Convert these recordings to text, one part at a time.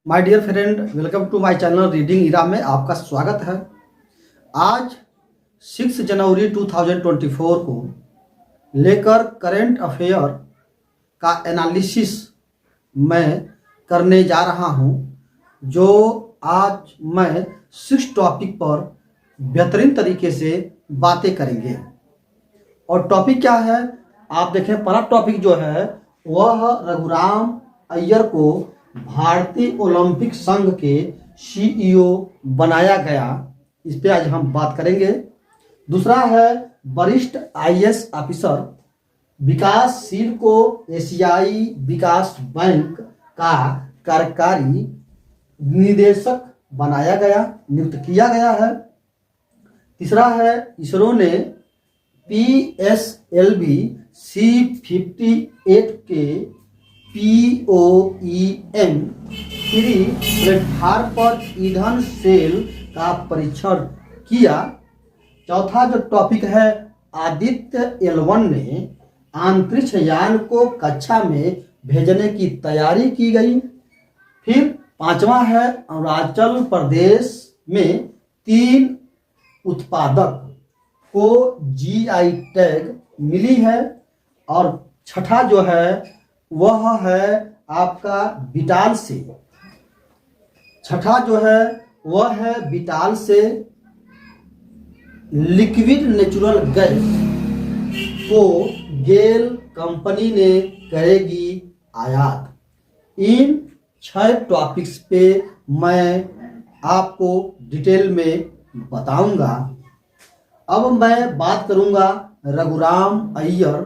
My dear friend, welcome to my channel Reading Era में आपका स्वागत है। आज 6 जनवरी 2024 को लेकर करंट अफेयर का एनालिसिस मैं करने जा रहा हूं, जो आज मैं 6 टॉपिक पर बेहतरीन तरीके से बातें करेंगे। और टॉपिक क्या है आप देखें। पहला टॉपिक जो है वह रघुराम अय्यर को भारतीय ओलंपिक संघ के सीईओ बनाया गया, इस पे आज हम बात करेंगे। दूसरा है वरिष्ठ आईएएस ऑफिसर विकासशील को एशियाई विकास बैंक का कार्यकारी निदेशक बनाया गया, नियुक्त किया गया है। तीसरा है इसरो ने PSLV C58 के POEM 3 प्लेटफार्म पर ईंधन सेल का परीक्षण किया। चौथा जो टॉपिक है, आदित्य L1 ने अंतरिक्ष यान को कक्षा में भेजने की तैयारी की गई। फिर पांचवा है अरुणाचल प्रदेश में 3 उत्पादक को GI टैग मिली है। और छठा जो है वह है आपका बिटाल से। छठा जो है वह है बिटाल से लिक्विड नेचुरल गैस को गेल कंपनी ने करेगी आयात। इन 6 टॉपिक्स पे मैं आपको डिटेल में बताऊंगा। अब मैं बात करूंगा रघुराम अय्यर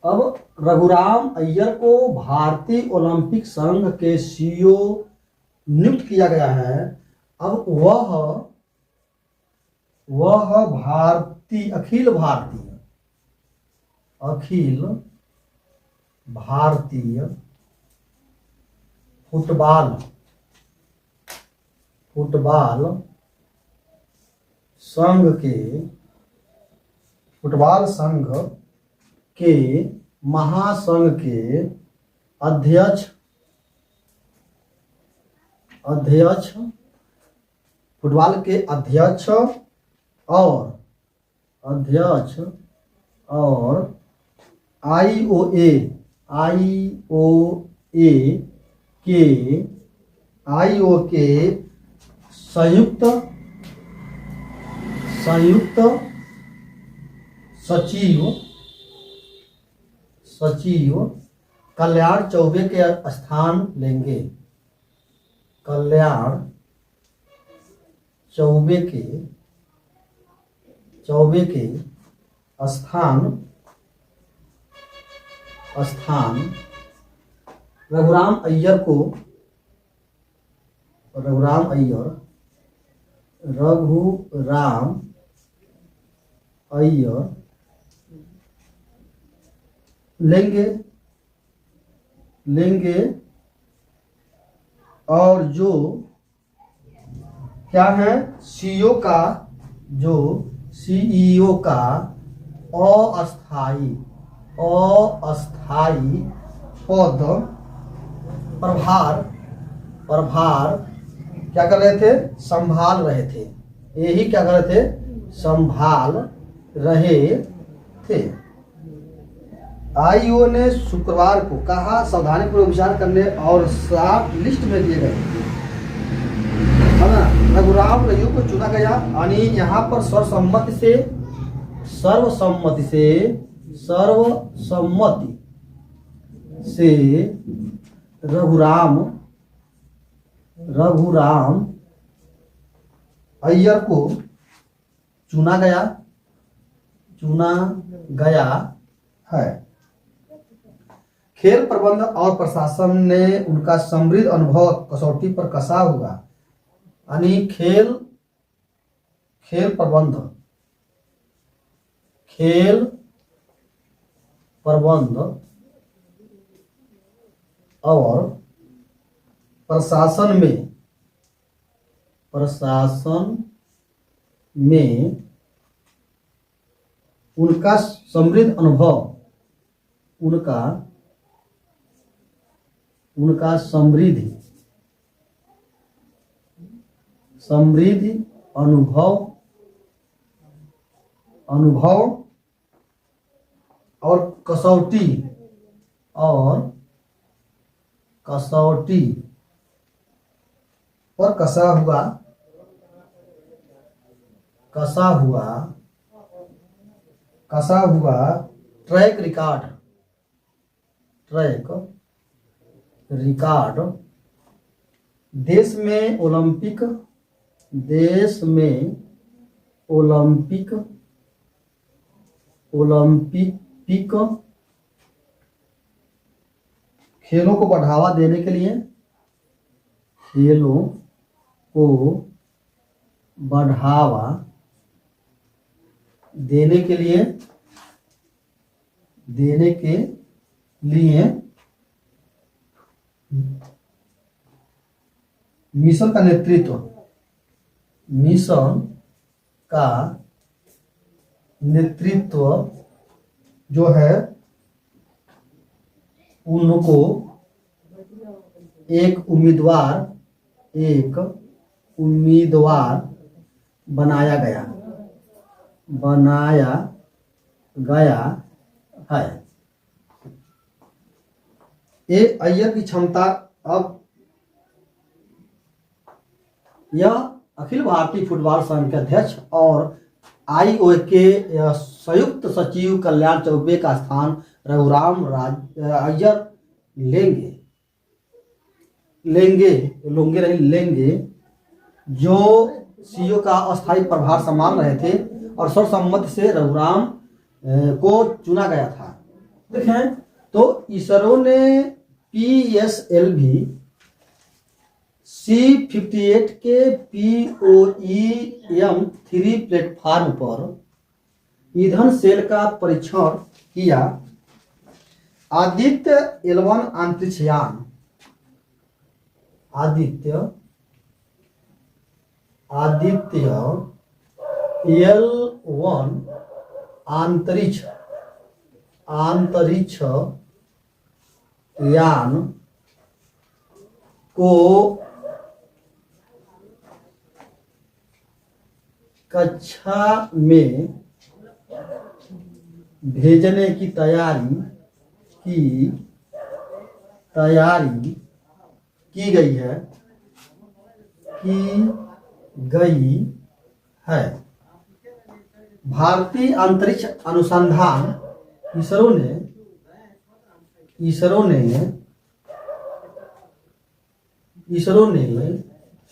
अब रघुराम अय्यर को भारतीय ओलंपिक संघ के सीईओ नियुक्त किया गया है। अब वह अखिल भारतीय फुटबॉल संघ के महासंघ के अध्यक्ष फुटबॉल के अध्यक्ष और आईओए के संयुक्त सचिव कल्याण चौबे के स्थान लेंगे। कल्याण चौबे के स्थान रघुराम अय्यर लेंगे। और जो क्या है सीईओ का अस्थाई पद प्रभार क्या कर रहे थे, संभाल रहे थे। यही क्या कर रहे थे, संभाल रहे थे। आईओ ने शुक्रवार को कहा सावधानीपूर्वक विचार करने और शॉर्ट लिस्ट में दिए गए है ना। रघुराम अय्यर को चुना गया, यानी यहाँ पर सर्वसम्मति से रघुराम अय्यर को चुना गया है। खेल प्रबंधन और प्रशासन ने उनका समृद्ध अनुभव कसौटी पर कसा होगा, यानी खेल प्रबंधन और प्रशासन में उनका समृद्ध अनुभव उनका समृद्धि समृद्धि अनुभव और कसौटी और कसा हुआ ट्रैक रिकॉर्ड देश में ओलंपिक खेलों को बढ़ावा देने के लिए मिशन का नेतृत्व जो है उनको एक उम्मीदवार बनाया गया है। अय्यर की क्षमता अब यह अखिल भारतीय फुटबॉल संघ के अध्यक्ष और IOC के संयुक्त सचिव कल्याण चौबे का स्थान रघुराम अय्यर लेंगे जो CEO का अस्थायी प्रभार संभाल रहे थे और सर्वसम्मति से रघुराम को चुना गया था। देखें तो इसरो ने PSLV C-58 के POEM-3 प्लेटफॉर्म पर ईंधन सेल का परीक्षण किया। आदित्य L1 अंतरिक्ष यान L1 अंतरिक्ष यान को कक्षा में भेजने की तैयारी की गई है। भारतीय अंतरिक्ष अनुसंधान इसरो ने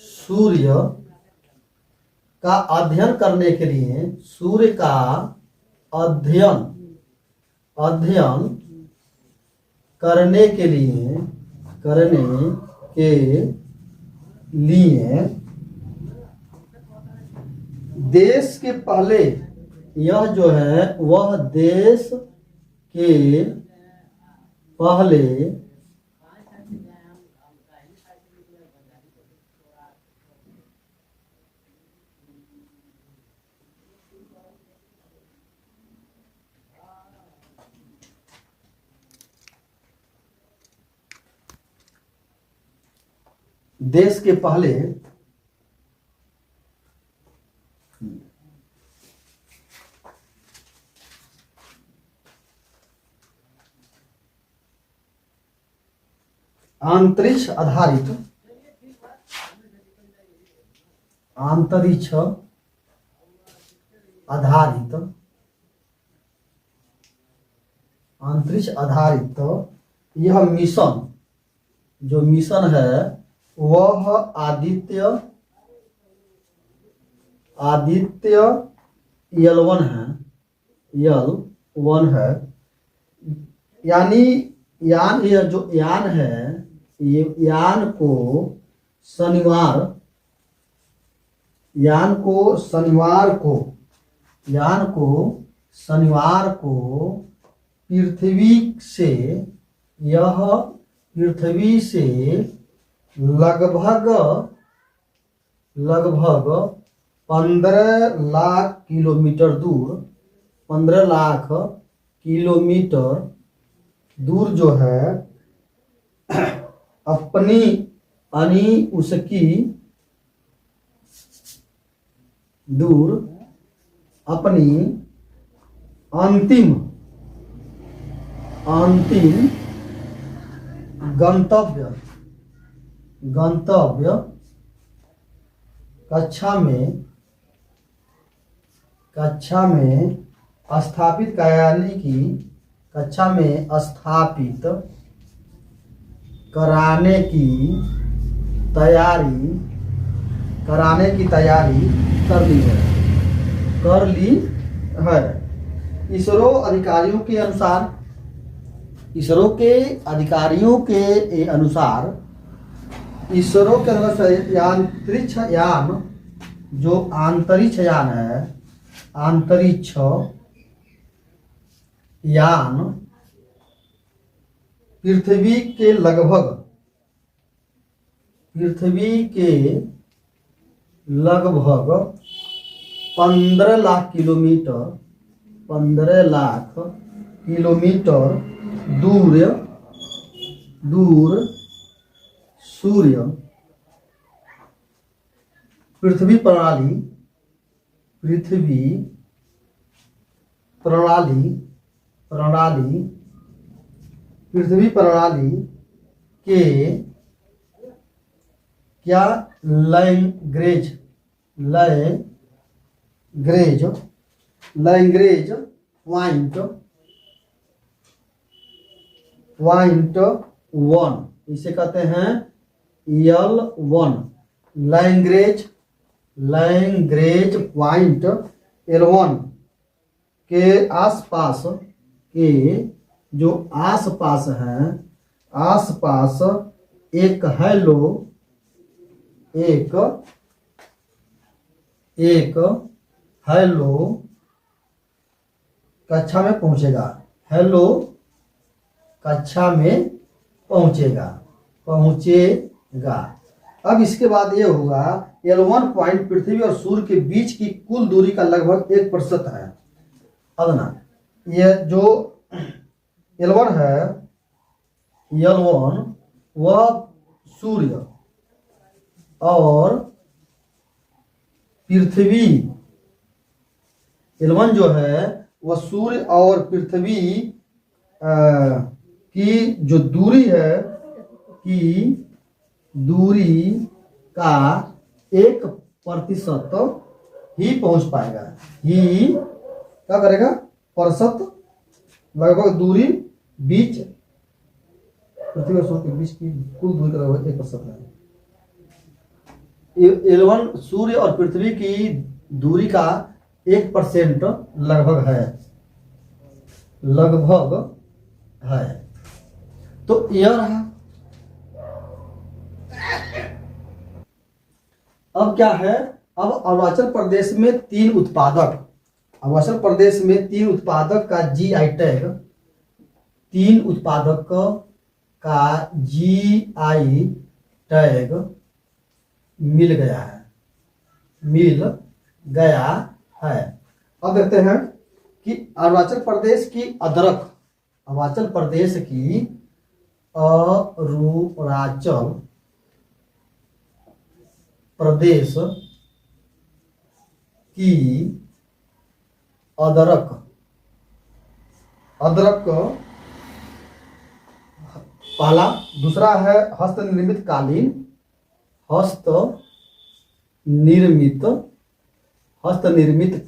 सूर्य का अध्ययन करने के लिए देश के पहले यह जो है वह देश के पहले अंतरिक्ष आधारित यह मिशन है वह आदित्य L1 है। यानी यह जो यान है ये यान को शनिवार को पृथ्वी से लगभग 15 लाख किलोमीटर दूर जो है अपनी यानी उसकी दूर अपनी अंतिम गंतव्य कक्षा में स्थापित कराने की तैयारी कर ली है। इसरो के अधिकारियों के अनुसार इसरो के अंतर्गत अंतरिक्ष यान जो अंतरिक्ष यान है, अंतरिक्ष यान पृथ्वी के लगभग 15 लाख किलोमीटर दूर सूर्य पृथ्वी प्रणाली के क्या लैंग्रेज पॉइंट 1 इसे कहते हैं L1 लैंग्रेज पॉइंट L1 के आसपास के जो आसपास एक हेलो कक्षा में पहुंचेगा। अब इसके बाद ये होगा L1 पॉइंट पृथ्वी और सूर्य के बीच की कुल दूरी का लगभग 1% है। अब ना ये जो L1 है, L1 वह सूर्य और पृथ्वी, L1 जो है वह सूर्य और पृथ्वी की जो दूरी है की दूरी का 1% ही पहुंच पाएगा। क्या करेगा? प्रतिशत लगभग दूरी बीच पृथ्वी और सूर्य के बीच की कुल दूरी का लगभग 1% है। L1 सूर्य और पृथ्वी की दूरी का 1% लगभग है। तो यह रहा। अब क्या है? अब अरुणाचल प्रदेश में 3 उत्पादक का GI टैग, 3 उत्पादक का GI टैग मिल गया है। अब देखते हैं कि अरुणाचल प्रदेश की अदरक, अरुणाचल प्रदेश की अदरक पहला। दूसरा है हस्त निर्मित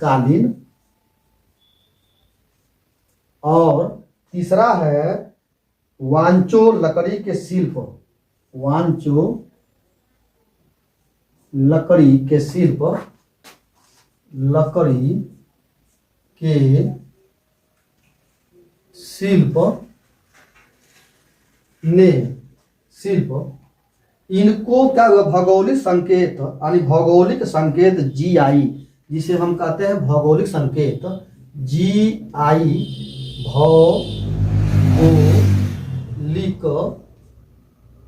कालीन और तीसरा है वांचो लकड़ी के शिल्प, इनको क्या हुआ? भौगोलिक संकेत GI, जिसे हम कहते हैं भौगोलिक संकेत GI, भौगोलिक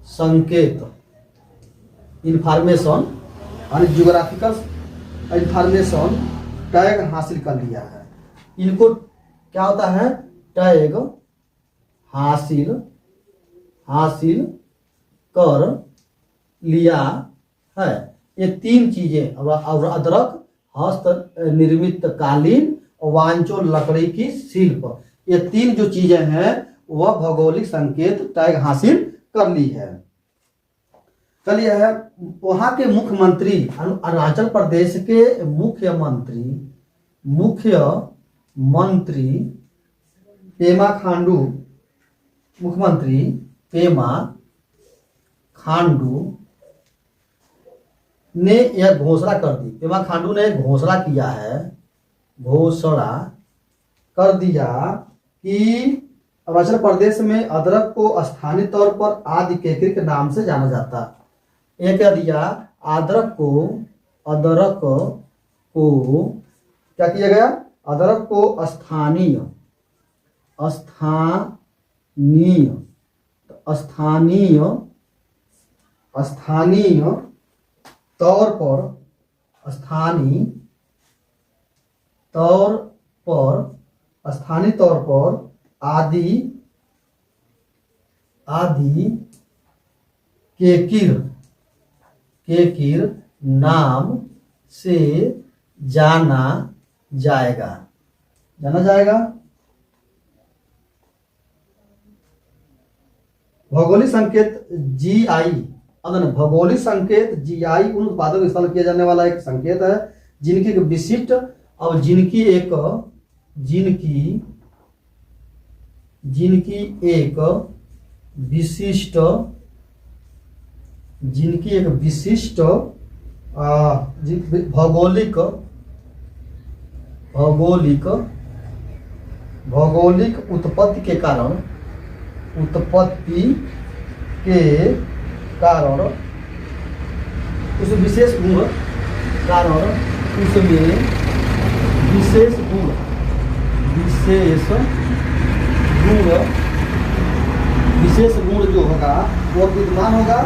संकेत इंफॉर्मेशन यानी जियोग्राफिकल इंफॉर्मेशन टैग हासिल कर लिया है। इनको क्या होता है? टैग हासिल कर लिया है। ये तीन चीजें, और अदरक, हस्त निर्मित कालीन और वांचो लकड़ी की शिल्प, ये तीन जो चीजें हैं वह भौगोलिक संकेत टैग हासिल कर ली है। चलिए, है वहां के मुख्यमंत्री, अरुणाचल प्रदेश के मुख्यमंत्री पेमा खांडू, मुख्यमंत्री पेमा खांडू ने यह घोषणा कर दी। पेमा खांडू ने घोषणा किया है, घोषणा कर दिया कि अरुणाचल प्रदेश में अदरक को स्थानीय तौर पर आदि केकरी के नाम से जाना जाता है। एक कह दिया, अदरक को क्या किया गया, अदरक को स्थानीय तौर पर आदि केकिर नाम से जाना जाएगा। भौगोलिक संकेत जीआई, भौगोलिक संकेत जीआई उन उत्पादों का इस्तेमाल किया जाने वाला एक संकेत है जिनकी एक विशिष्ट और जिनकी एक विशिष्ट भौगोलिक उत्पत्ति के कारण उस विशेष गुण जो होगा वो विद्यमान होगा,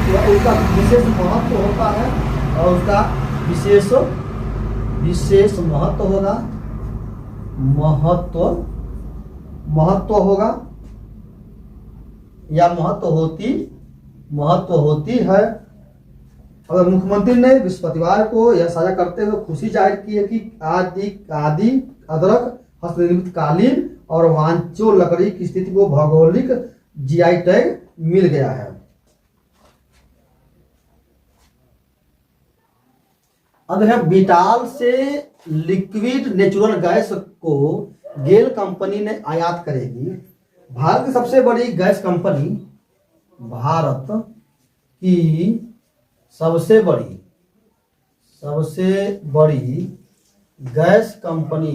तो उसका विशेष महत्व होता है और उसका विशेष महत्व होगा या महत्व होती है। अगर मुख्यमंत्री ने बृहस्पतिवार को यह साझा करते हुए खुशी जाहिर की है कि आदि अदरक, हस्तनिर्मित कालीन और वांचो लकड़ी की स्थिति को भौगोलिक जीआई टैग मिल गया है। बिटाल से लिक्विड नेचुरल गैस को गेल कंपनी ने आयात करेगी। भारत की सबसे बड़ी गैस कंपनी, भारत की सबसे बड़ी गैस कंपनी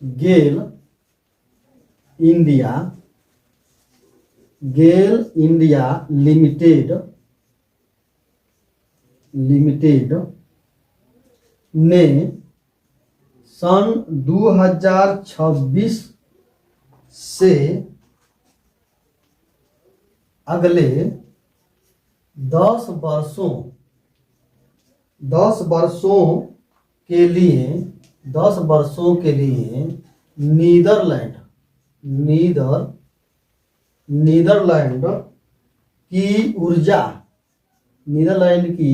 गेल इंडिया लिमिटेड ने सन 2026 से अगले 10 वर्षों के लिए नीदरलैंड की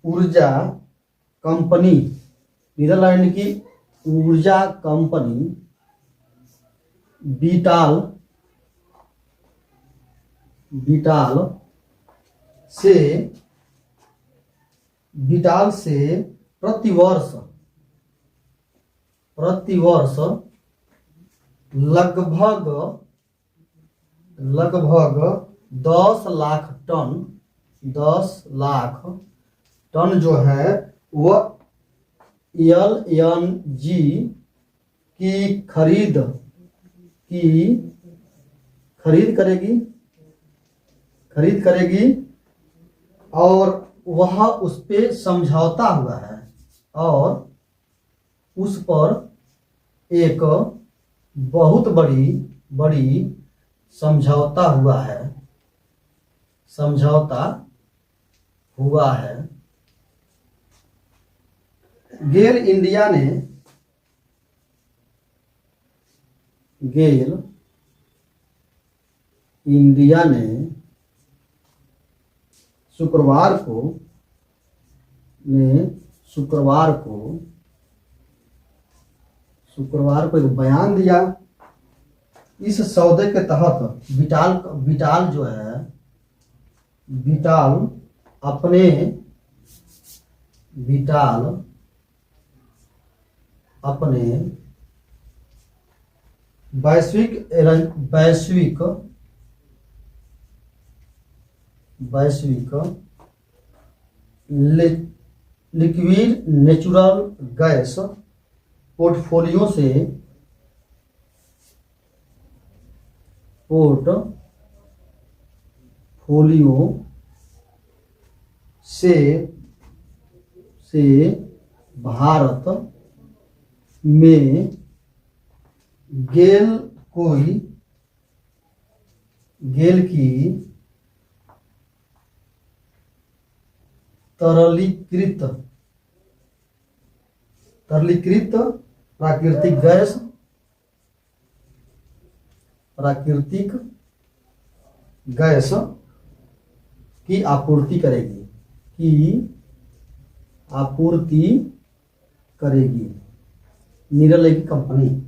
ऊर्जा कंपनी बिटाल से प्रतिवर्ष लगभग 10 लाख टन जो है वह एलएनजी की खरीद करेगी और वह उस पे समझौता हुआ है और उस पर एक बहुत बड़ी समझौता हुआ है। गेल इंडिया ने गेल इंडिया ने शुक्रवार को एक बयान दिया। इस सौदे के तहत विटाल जो है, विटाल अपने वैश्विक लिक्विड नेचुरल गैस पोर्टफोलियो से भारत में गेल की तरलीकृत प्राकृतिक गैस की आपूर्ति करेगी नीरल की कंपनी।